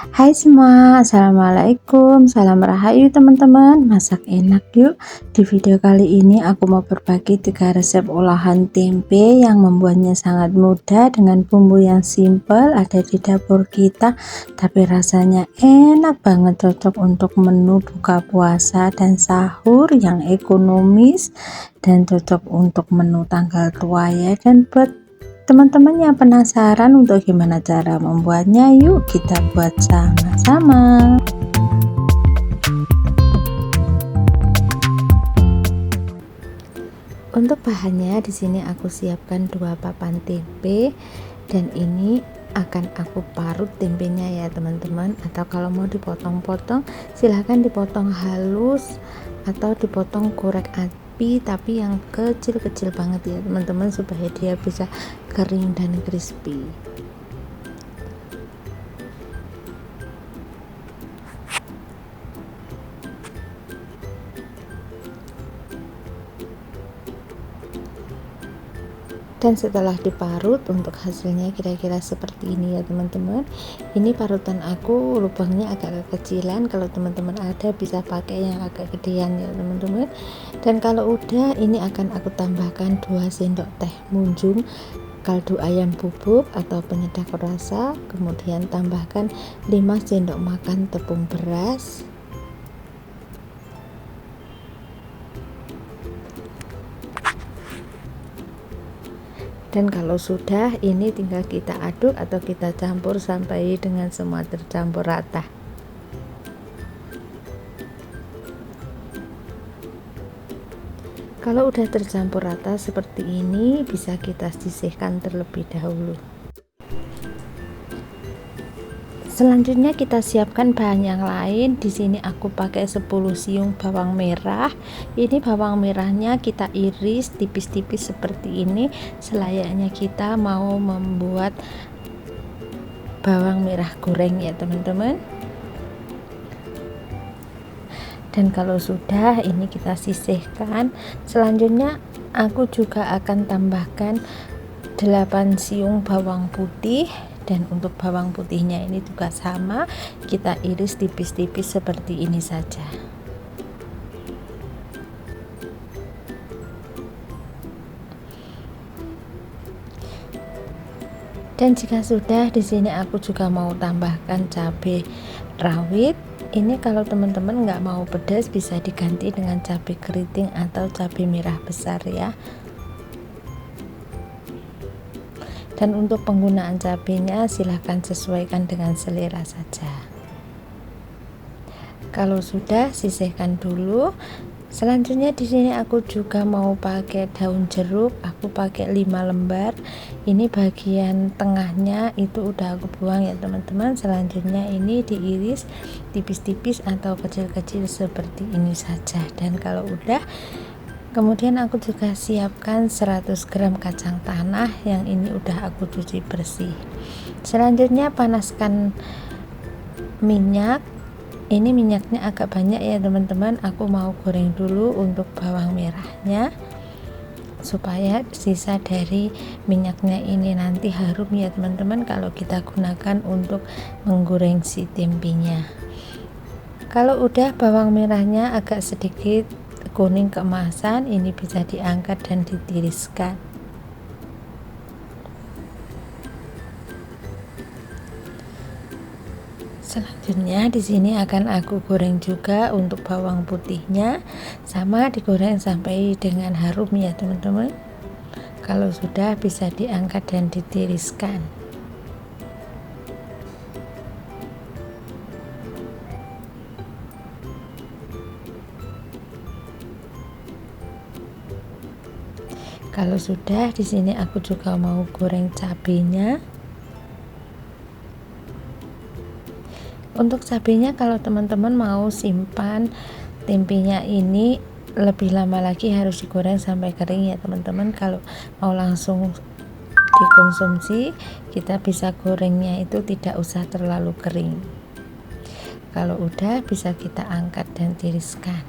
Hai semua, assalamualaikum, salam rahayu teman-teman. Masak enak yuk. Di video kali ini aku mau berbagi 3 resep olahan tempe yang membuatnya sangat mudah dengan bumbu yang simple ada di dapur kita, tapi rasanya enak banget, cocok untuk menu buka puasa dan sahur yang ekonomis, dan cocok untuk menu tanggal tua ya. Dan buat teman-teman yang penasaran untuk gimana cara membuatnya, yuk kita buat sama-sama. Untuk bahannya di sini aku siapkan 2 papan tempe, dan ini akan aku parut tempenya ya teman-teman, atau kalau mau dipotong-potong silahkan dipotong halus atau dipotong korek api, tapi yang kecil-kecil banget ya teman-teman, supaya dia bisa kering dan crispy. Dan setelah diparut, untuk hasilnya kira-kira seperti ini ya teman-teman. Ini parutan aku lubangnya agak kekecilan, kalau teman-teman ada bisa pakai yang agak gedean ya teman-teman. Dan kalau udah, ini akan aku tambahkan 2 sendok teh munjung kaldu ayam bubuk atau penyedap rasa, kemudian tambahkan 5 sendok makan tepung beras, dan kalau sudah, ini tinggal kita aduk atau kita campur sampai dengan semua tercampur rata. Kalau udah tercampur rata seperti ini, bisa kita sisihkan terlebih dahulu. Selanjutnya kita siapkan bahan yang lain. Di sini aku pakai 10 siung bawang merah. Ini bawang merahnya kita iris tipis-tipis seperti ini, selayaknya kita mau membuat bawang merah goreng ya teman-teman. Dan kalau sudah, ini kita sisihkan. Selanjutnya aku juga akan tambahkan 8 siung bawang putih, dan untuk bawang putihnya ini juga sama, kita iris tipis-tipis seperti ini saja. Dan jika sudah, di sini aku juga mau tambahkan cabai rawit. Ini kalau teman-teman nggak mau pedas bisa diganti dengan cabai keriting atau cabai merah besar ya. Dan untuk penggunaan cabenya silahkan sesuaikan dengan selera saja. Kalau sudah, sisihkan dulu. Selanjutnya di sini aku juga mau pakai daun jeruk, aku pakai 5 lembar. Ini bagian tengahnya itu udah aku buang ya teman-teman. Selanjutnya ini diiris tipis-tipis atau kecil-kecil seperti ini saja. Dan kalau udah, kemudian aku juga siapkan 100 gram kacang tanah yang ini udah aku cuci bersih. Selanjutnya panaskan minyak. Ini minyaknya agak banyak ya teman-teman, aku mau goreng dulu untuk bawang merahnya supaya sisa dari minyaknya ini nanti harum ya teman-teman kalau kita gunakan untuk menggoreng si tempenya. Kalau udah bawang merahnya agak sedikit kuning keemasan, ini bisa diangkat dan ditiriskan. Selanjutnya di sini akan aku goreng juga untuk bawang putihnya, sama digoreng sampai dengan harum ya teman-teman. Kalau sudah, bisa diangkat dan ditiriskan. Kalau sudah, di sini aku juga mau goreng cabenya. Untuk cabenya, kalau teman-teman mau simpan tempenya ini lebih lama lagi, harus digoreng sampai kering ya teman-teman. Kalau mau langsung dikonsumsi, kita bisa gorengnya itu tidak usah terlalu kering. Kalau udah, bisa kita angkat dan tiriskan.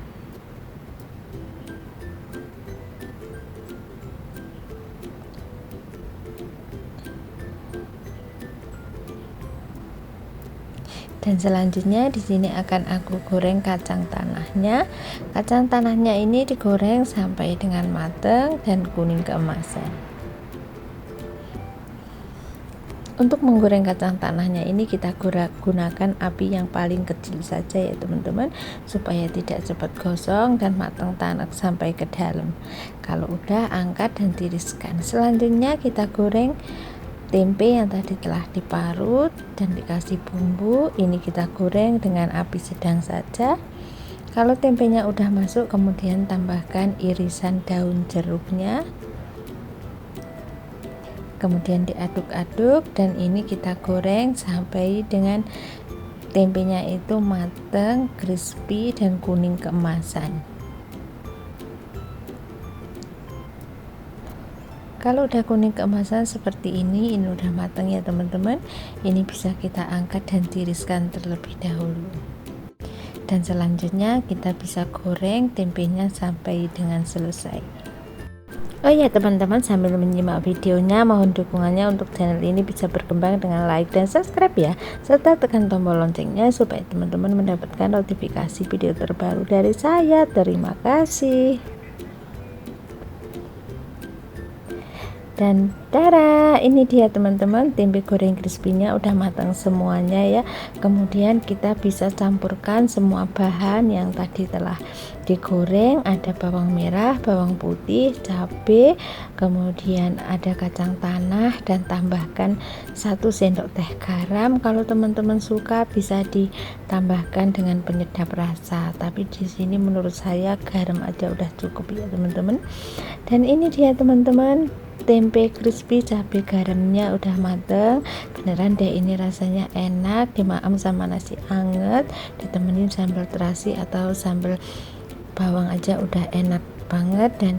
Dan selanjutnya di sini akan aku goreng kacang tanahnya. Kacang tanahnya ini digoreng sampai dengan matang dan kuning keemasan. Untuk menggoreng kacang tanahnya ini kita gunakan api yang paling kecil saja ya teman-teman, supaya tidak cepat gosong dan matang tanak sampai ke dalam. Kalau udah, angkat dan tiriskan. Selanjutnya kita goreng tempe yang tadi telah diparut dan dikasih bumbu. Ini kita goreng dengan api sedang saja. Kalau tempenya udah masuk, kemudian tambahkan irisan daun jeruknya, kemudian diaduk-aduk, dan ini kita goreng sampai dengan tempenya itu matang, crispy dan kuning keemasan. Kalau udah kuning keemasan seperti ini udah matang ya teman-teman. Ini bisa kita angkat dan tiriskan terlebih dahulu. Dan selanjutnya kita bisa goreng tempenya sampai dengan selesai. Oh ya teman-teman, sambil menyimak videonya, mohon dukungannya untuk channel ini bisa berkembang dengan like dan subscribe ya, serta tekan tombol loncengnya supaya teman-teman mendapatkan notifikasi video terbaru dari saya. Terima kasih. Dan tada, ini dia teman-teman, tempe goreng crispy-nya udah matang semuanya ya. Kemudian kita bisa campurkan semua bahan yang tadi telah digoreng. Ada bawang merah, bawang putih, cabai, kemudian ada kacang tanah, dan tambahkan 1 sendok teh garam. Kalau teman-teman suka bisa ditambahkan dengan penyedap rasa, tapi di sini menurut saya garam aja udah cukup ya teman-teman. Dan ini dia teman-teman, tempe crispy cabai garamnya udah mateng. Beneran deh, ini rasanya enak, dimaem sama nasi anget, ditemenin sambal terasi atau sambal bawang aja udah enak banget. Dan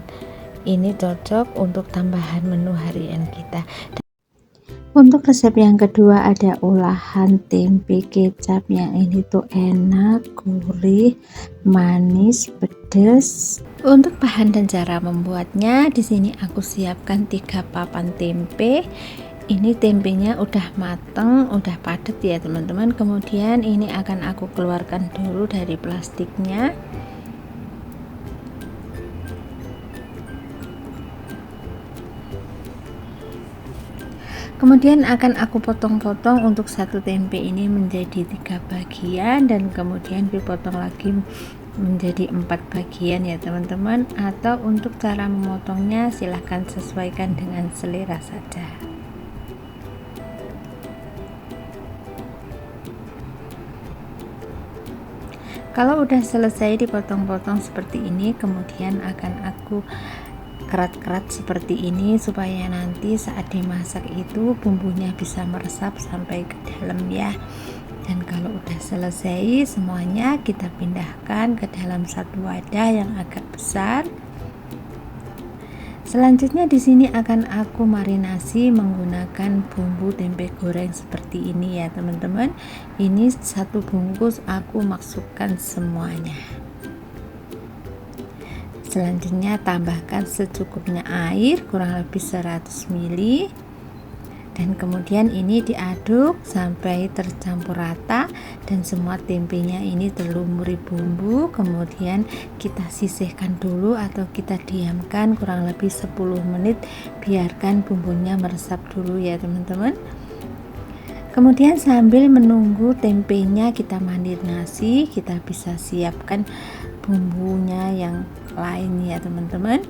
ini cocok untuk tambahan menu harian kita. Untuk resep yang kedua ada olahan tempe kecap yang ini tuh enak, gurih, manis, pedas. Untuk bahan dan cara membuatnya, di sini aku siapkan 3 papan tempe. Ini tempenya udah mateng, udah padat ya teman-teman. Kemudian ini akan aku keluarkan dulu dari plastiknya. Kemudian akan aku potong-potong untuk satu tempe ini menjadi 3 bagian, dan kemudian dipotong lagi menjadi 4 bagian ya teman-teman. Atau untuk cara memotongnya silahkan sesuaikan dengan selera saja. Kalau udah selesai dipotong-potong seperti ini, kemudian akan aku kerat-kerat seperti ini supaya nanti saat dimasak itu bumbunya bisa meresap sampai ke dalam ya. Dan kalau udah selesai semuanya, kita pindahkan ke dalam satu wadah yang agak besar. Selanjutnya di sini akan aku marinasi menggunakan bumbu tempe goreng seperti ini ya teman-teman. Ini 1 bungkus aku masukkan semuanya. Selanjutnya tambahkan secukupnya air, kurang lebih 100 ml, dan kemudian ini diaduk sampai tercampur rata dan semua tempenya ini terlumuri bumbu. Kemudian kita sisihkan dulu atau kita diamkan kurang lebih 10 menit, biarkan bumbunya meresap dulu ya teman-teman. Kemudian sambil menunggu tempenya kita marinasi, kita bisa siapkan bumbunya yang lain ya teman-teman.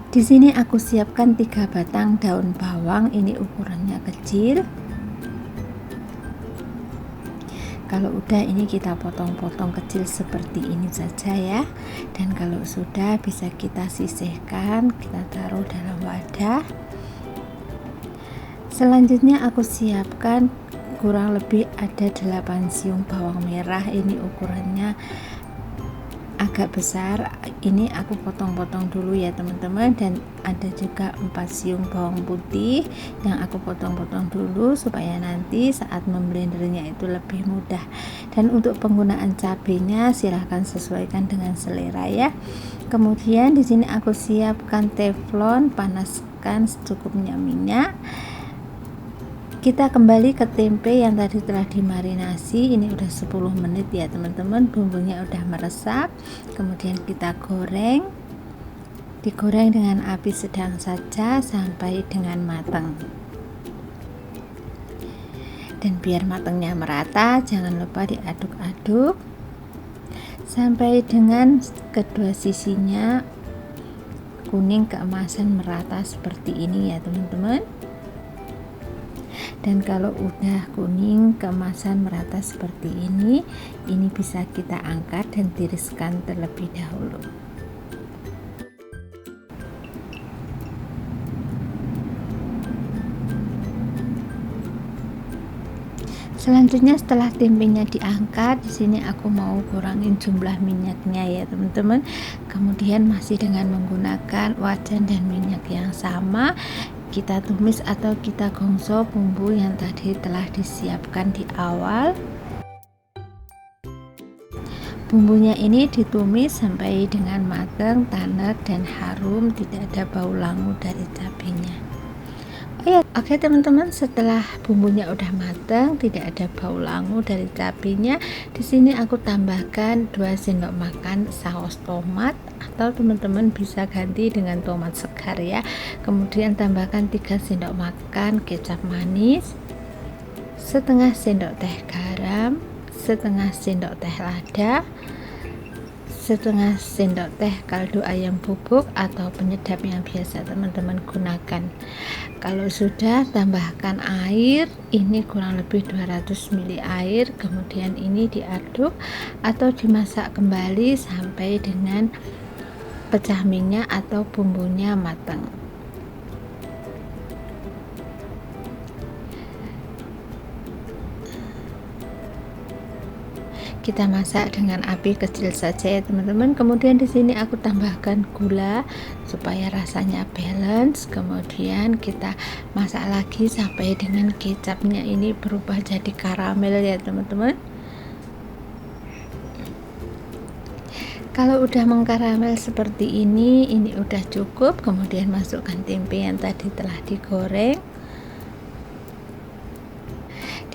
Di sini aku siapkan 3 batang daun bawang, ini ukurannya kecil. Kalau udah ini kita potong-potong kecil seperti ini saja ya. Dan kalau sudah bisa kita sisihkan, kita taruh dalam wadah. Selanjutnya aku siapkan kurang lebih ada 8 siung bawang merah, ini ukurannya agak besar. Ini aku potong-potong dulu ya teman-teman. Dan ada juga 4 siung bawang putih yang aku potong-potong dulu supaya nanti saat memblendernya itu lebih mudah. Dan untuk penggunaan cabenya silahkan sesuaikan dengan selera ya. Kemudian di sini aku siapkan teflon, panaskan secukupnya minyak. Kita kembali ke tempe yang tadi telah dimarinasi. Ini udah 10 menit ya teman-teman, bumbunya udah meresap. Kemudian kita goreng, digoreng dengan api sedang saja sampai dengan matang. Dan biar matangnya merata, jangan lupa diaduk-aduk sampai dengan kedua sisinya kuning keemasan merata seperti ini ya teman-teman. Dan kalau udah kuning keemasan merata seperti ini bisa kita angkat dan tiriskan terlebih dahulu. Selanjutnya setelah tempenya diangkat, di sini aku mau kurangin jumlah minyaknya ya teman-teman. Kemudian masih dengan menggunakan wajan dan minyak yang sama, kita tumis atau kita gongso bumbu yang tadi telah disiapkan di awal. Bumbunya ini ditumis sampai dengan matang, tanek dan harum, tidak ada bau langu dari cabenya. Oke teman-teman, setelah bumbunya udah matang, tidak ada bau langu dari cabenya, di sini aku tambahkan 2 sendok makan saus tomat, atau teman-teman bisa ganti dengan tomat segar ya. Kemudian tambahkan 3 sendok makan kecap manis, setengah sendok teh garam, setengah sendok teh lada, setengah sendok teh kaldu ayam bubuk atau penyedap yang biasa teman-teman gunakan. Kalau sudah, tambahkan air, ini kurang lebih 200 ml air, kemudian ini diaduk atau dimasak kembali sampai dengan pecah minyak atau bumbunya matang. Kita masak dengan api kecil saja ya teman-teman. Kemudian di sini aku tambahkan gula supaya rasanya balance. Kemudian kita masak lagi sampai dengan kecapnya ini berubah jadi karamel ya teman-teman. Kalau udah mengkaramel seperti ini udah cukup. Kemudian masukkan tempe yang tadi telah digoreng,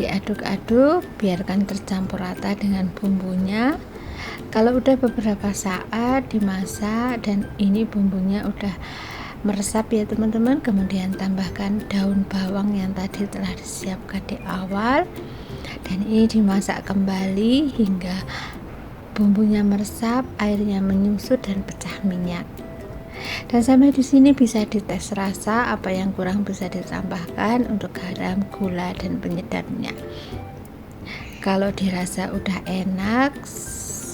diaduk-aduk, biarkan tercampur rata dengan bumbunya. Kalau udah beberapa saat dimasak dan ini bumbunya udah meresap ya teman-teman, kemudian tambahkan daun bawang yang tadi telah disiapkan di awal, dan ini dimasak kembali hingga bumbunya meresap, airnya menyusut dan pecah minyak. Dan sampai di sini bisa dites rasa, apa yang kurang bisa ditambahkan untuk garam, gula dan penyedapnya. Kalau dirasa udah enak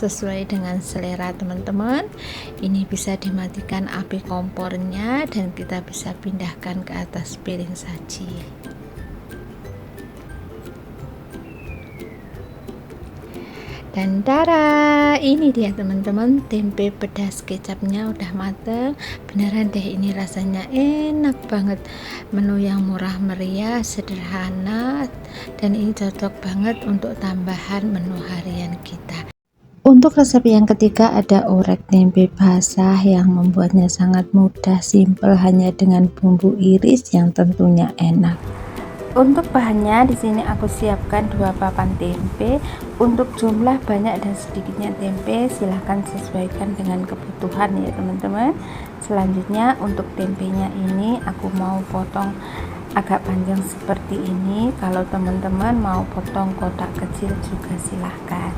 sesuai dengan selera teman-teman, ini bisa dimatikan api kompornya dan kita bisa pindahkan ke atas piring saji. Dan tara, ini dia teman-teman, tempe pedas kecapnya udah mateng. Beneran deh, ini rasanya enak banget. Menu yang murah meriah, sederhana, dan ini cocok banget untuk tambahan menu harian kita. Untuk resep yang ketiga ada orek tempe basah yang membuatnya sangat mudah, simple, hanya dengan bumbu iris yang tentunya enak. Untuk bahannya di sini aku siapkan 2 papan tempe. Untuk jumlah banyak dan sedikitnya tempe silahkan sesuaikan dengan kebutuhan ya teman-teman. Selanjutnya untuk tempenya ini aku mau potong agak panjang seperti ini. Kalau teman-teman mau potong kotak kecil juga silahkan.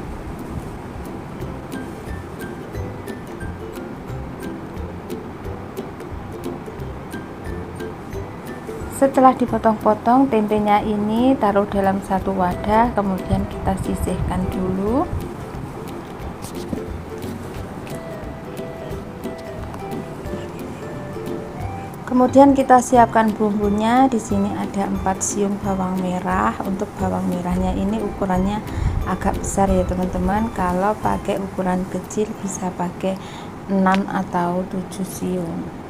Setelah dipotong-potong, tempenya ini taruh dalam satu wadah, kemudian kita sisihkan dulu. Kemudian kita siapkan bumbunya. Di sini ada 4 siung bawang merah. Untuk bawang merahnya ini ukurannya agak besar ya teman-teman. Kalau pakai ukuran kecil bisa pakai 6 atau 7 siung.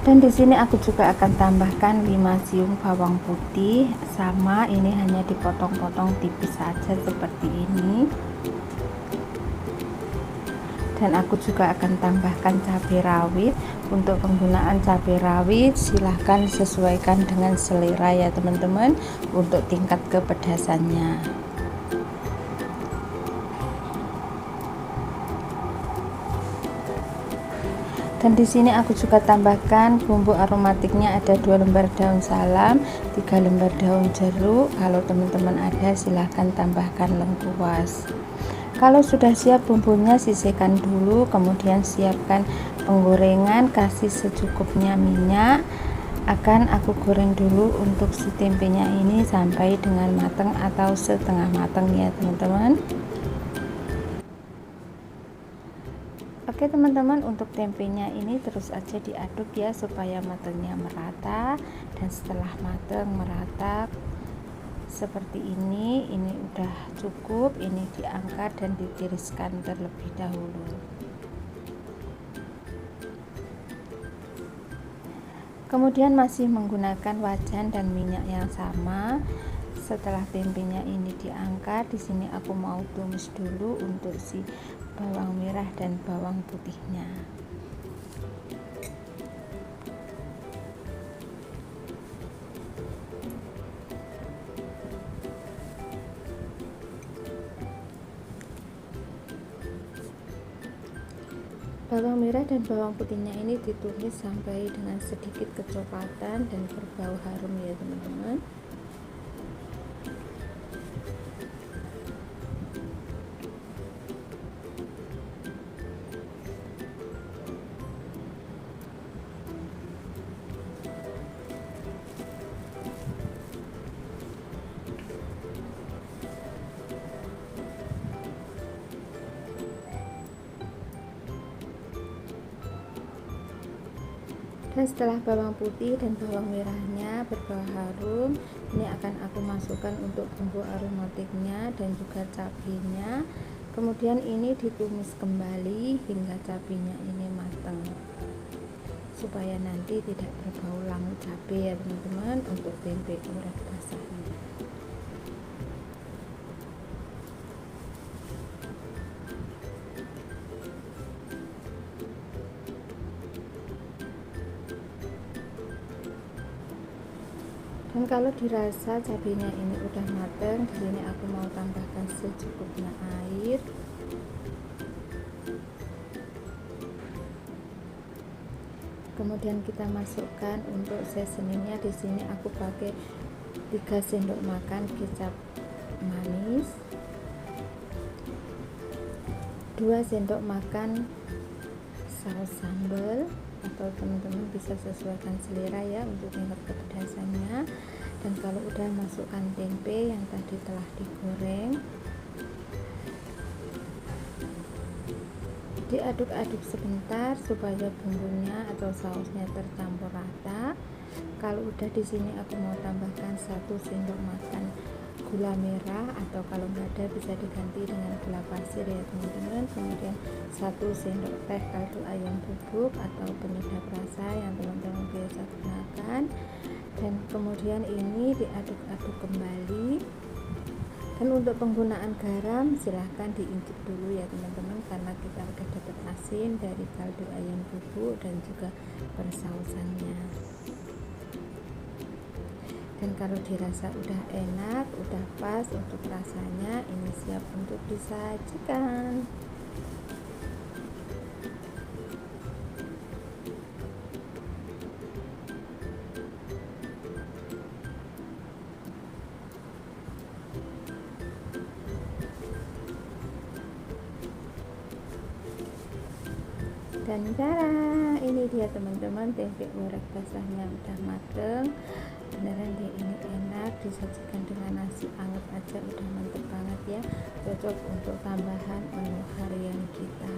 Dan di sini aku juga akan tambahkan 5 siung bawang putih, sama ini hanya dipotong-potong tipis saja seperti ini. dan aku juga akan tambahkan cabai rawit. Untuk penggunaan cabai rawit silahkan sesuaikan dengan selera ya teman-teman untuk tingkat kepedasannya. Dan di sini aku juga tambahkan bumbu aromatiknya, ada 2 lembar daun salam, 3 lembar daun jeruk. Kalau teman-teman ada silahkan tambahkan lengkuas. Kalau sudah siap bumbunya sisihkan dulu, kemudian siapkan penggorengan, kasih secukupnya minyak. Akan aku goreng dulu untuk si tempenya ini sampai dengan matang atau setengah matang ya teman-teman. Oke teman-teman, untuk tempenya ini terus aja diaduk ya supaya matangnya merata. Dan setelah matang merata seperti ini udah cukup. Ini diangkat dan ditiriskan terlebih dahulu. Kemudian masih menggunakan wajan dan minyak yang sama. Setelah tempenya ini diangkat, di sini aku mau tumis dulu untuk si bawang merah dan bawang putihnya. Bawang merah dan bawang putihnya ini ditumis sampai dengan sedikit kecoklatan dan berbau harum ya teman-teman. Dan setelah bawang putih dan bawang merahnya berbau harum, ini akan aku masukkan untuk bumbu aromatiknya dan juga cabenya. Kemudian ini ditumis kembali hingga cabenya ini matang, supaya nanti tidak berbau langu cabai ya teman-teman untuk tempe orek basahnya. Dan kalau dirasa cabenya ini udah matang, di sini aku mau tambahkan secukupnya air. Kemudian kita masukkan untuk seasoningnya. Di sini aku pakai 3 sendok makan kecap manis, 2 sendok makan saus sambal, atau teman-teman bisa sesuaikan selera ya untuk tingkat kepedasannya. Dan kalau udah masukkan tempe yang tadi telah digoreng, diaduk-aduk sebentar supaya bumbunya atau sausnya tercampur rata. Kalau udah, di sini aku mau tambahkan 1 sendok makan gula merah, atau kalau nggak ada bisa diganti dengan gula pasir ya teman-teman. Kemudian 1 sendok teh kaldu ayam bubuk atau penyedap rasa yang teman-teman biasa gunakan. Dan kemudian ini diaduk-aduk kembali. Dan untuk penggunaan garam silahkan diintip dulu ya teman-teman, karena kita udah dapat asin dari kaldu ayam bubuk dan juga persausannya. Dan kalau dirasa udah enak, udah pas untuk rasanya, ini siap untuk disajikan. Dan cara ini dia teman-teman, tempe orek basahnya udah mateng. Beneran deh, ini enak, disajikan dengan nasi anget aja udah mantep banget ya, cocok untuk tambahan menu harian kita.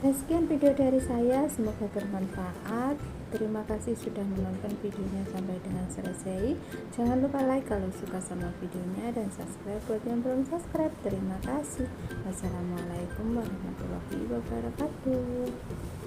Dan sekian video dari saya, semoga bermanfaat. Terima kasih sudah menonton videonya sampai dengan selesai. Jangan lupa like kalau suka sama videonya, dan subscribe buat yang belum subscribe. Terima kasih. Wassalamualaikum warahmatullahi wabarakatuh.